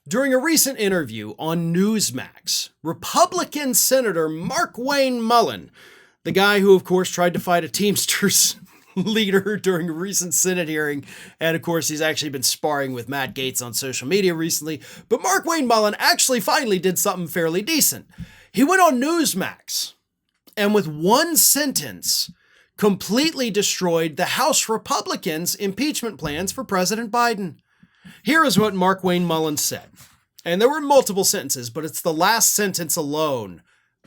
During a recent interview on Newsmax, Republican Senator Markwayne Mullin, the guy who, of course, tried to fight a Teamsters leader during a recent Senate hearing, and of course, he's actually been sparring with Matt Gaetz on social media recently, but Markwayne Mullin actually finally did something fairly decent. He went on Newsmax, and with one sentence, completely destroyed the House Republicans' impeachment plans for President Biden. Here is what Markwayne Mullin said. And there were multiple sentences, but it's the last sentence alone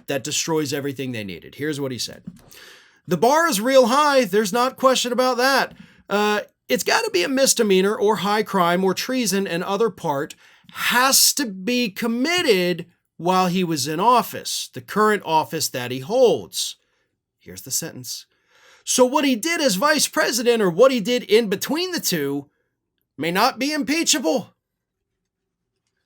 that destroys everything they needed. Here's what he said. The bar is real high. There's not question about that. It's got to be a misdemeanor or high crime or treason and other part has to be committed while he was in office, the current office that he holds. Here's the sentence. So what he did as vice president or what he did in between the two may not be impeachable.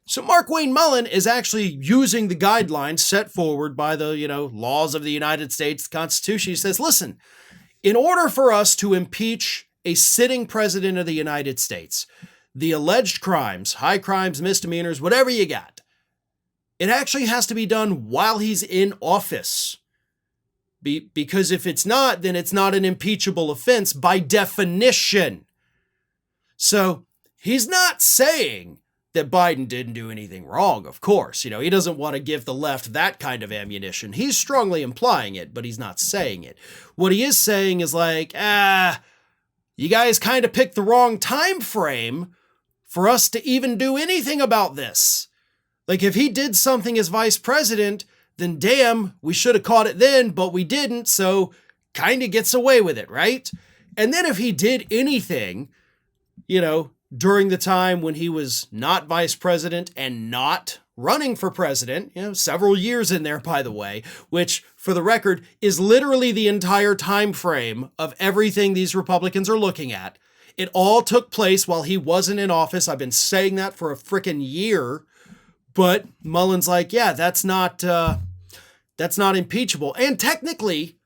So Markwayne Mullin is actually using the guidelines set forward by the, laws of the United States Constitution. He says, listen, in order for us to impeach a sitting president of the United States, the alleged crimes, high crimes, misdemeanors, whatever you got, it actually has to be done while he's in office. Because if it's not, then it's not an impeachable offense by definition. So he's not saying that Biden didn't do anything wrong, of course. He doesn't want to give the left that kind of ammunition. He's strongly implying it, but he's not saying it. What he is saying is like, you guys kind of picked the wrong time frame for us to even do anything about this. Like if he did something as vice president, then damn, we should have caught it then, but we didn't, so kind of gets away with it, right? And then if he did anything, during the time when he was not vice president and not running for president, several years in there, by the way, which for the record is literally the entire time frame of everything these Republicans are looking at. It all took place while he wasn't in office. I've been saying that for a freaking year, but Mullin's like, yeah, that's not impeachable. And technically,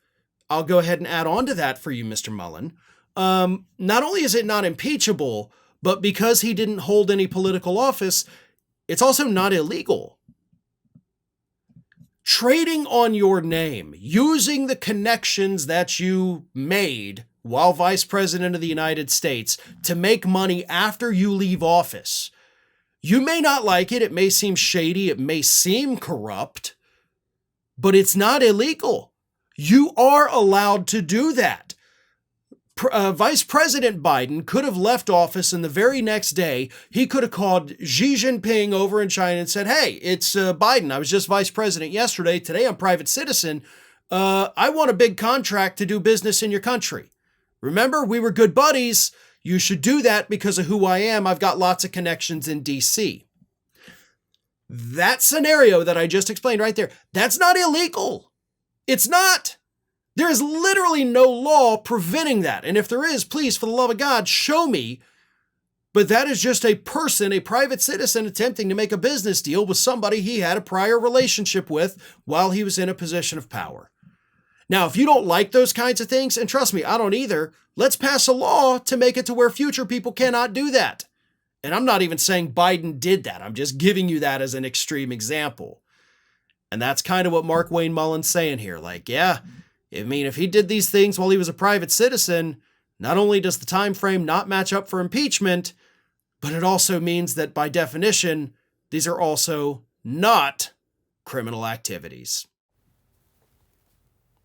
I'll go ahead and add on to that for you, Mr. Mullin. Not only is it not impeachable, but because he didn't hold any political office, it's also not illegal. Trading on your name, using the connections that you made while vice president of the United States to make money after you leave office. You may not like it. It may seem shady. It may seem corrupt, but it's not illegal. You are allowed to do that. Vice President Biden could have left office and the very next day, he could have called Xi Jinping over in China and said, hey, it's Biden. I was just vice president yesterday. Today I'm private citizen. I want a big contract to do business in your country. Remember, we were good buddies. You should do that because of who I am. I've got lots of connections in DC. That scenario that I just explained right there, that's not illegal. It's not. There is literally no law preventing that. And if there is, please, for the love of God, show me. But that is just a person, a private citizen attempting to make a business deal with somebody he had a prior relationship with while he was in a position of power. Now, if you don't like those kinds of things, and trust me, I don't either, let's pass a law to make it to where future people cannot do that. And I'm not even saying Biden did that. I'm just giving you that as an extreme example. And that's kind of what Markwayne Mullin's saying here. Like, yeah, if he did these things while he was a private citizen, not only does the time frame not match up for impeachment, but it also means that by definition, these are also not criminal activities.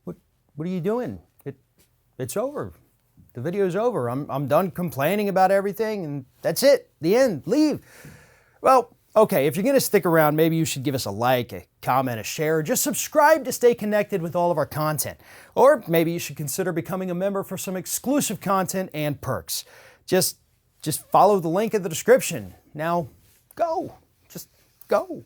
What are you doing? It's over. The video's over. I'm done complaining about everything, and that's it. The end. Leave. Well, okay, if you're going to stick around, maybe you should give us a like, a comment, a share, or just subscribe to stay connected with all of our content. Or maybe you should consider becoming a member for some exclusive content and perks. Just follow the link in the description. Now, go. Just go.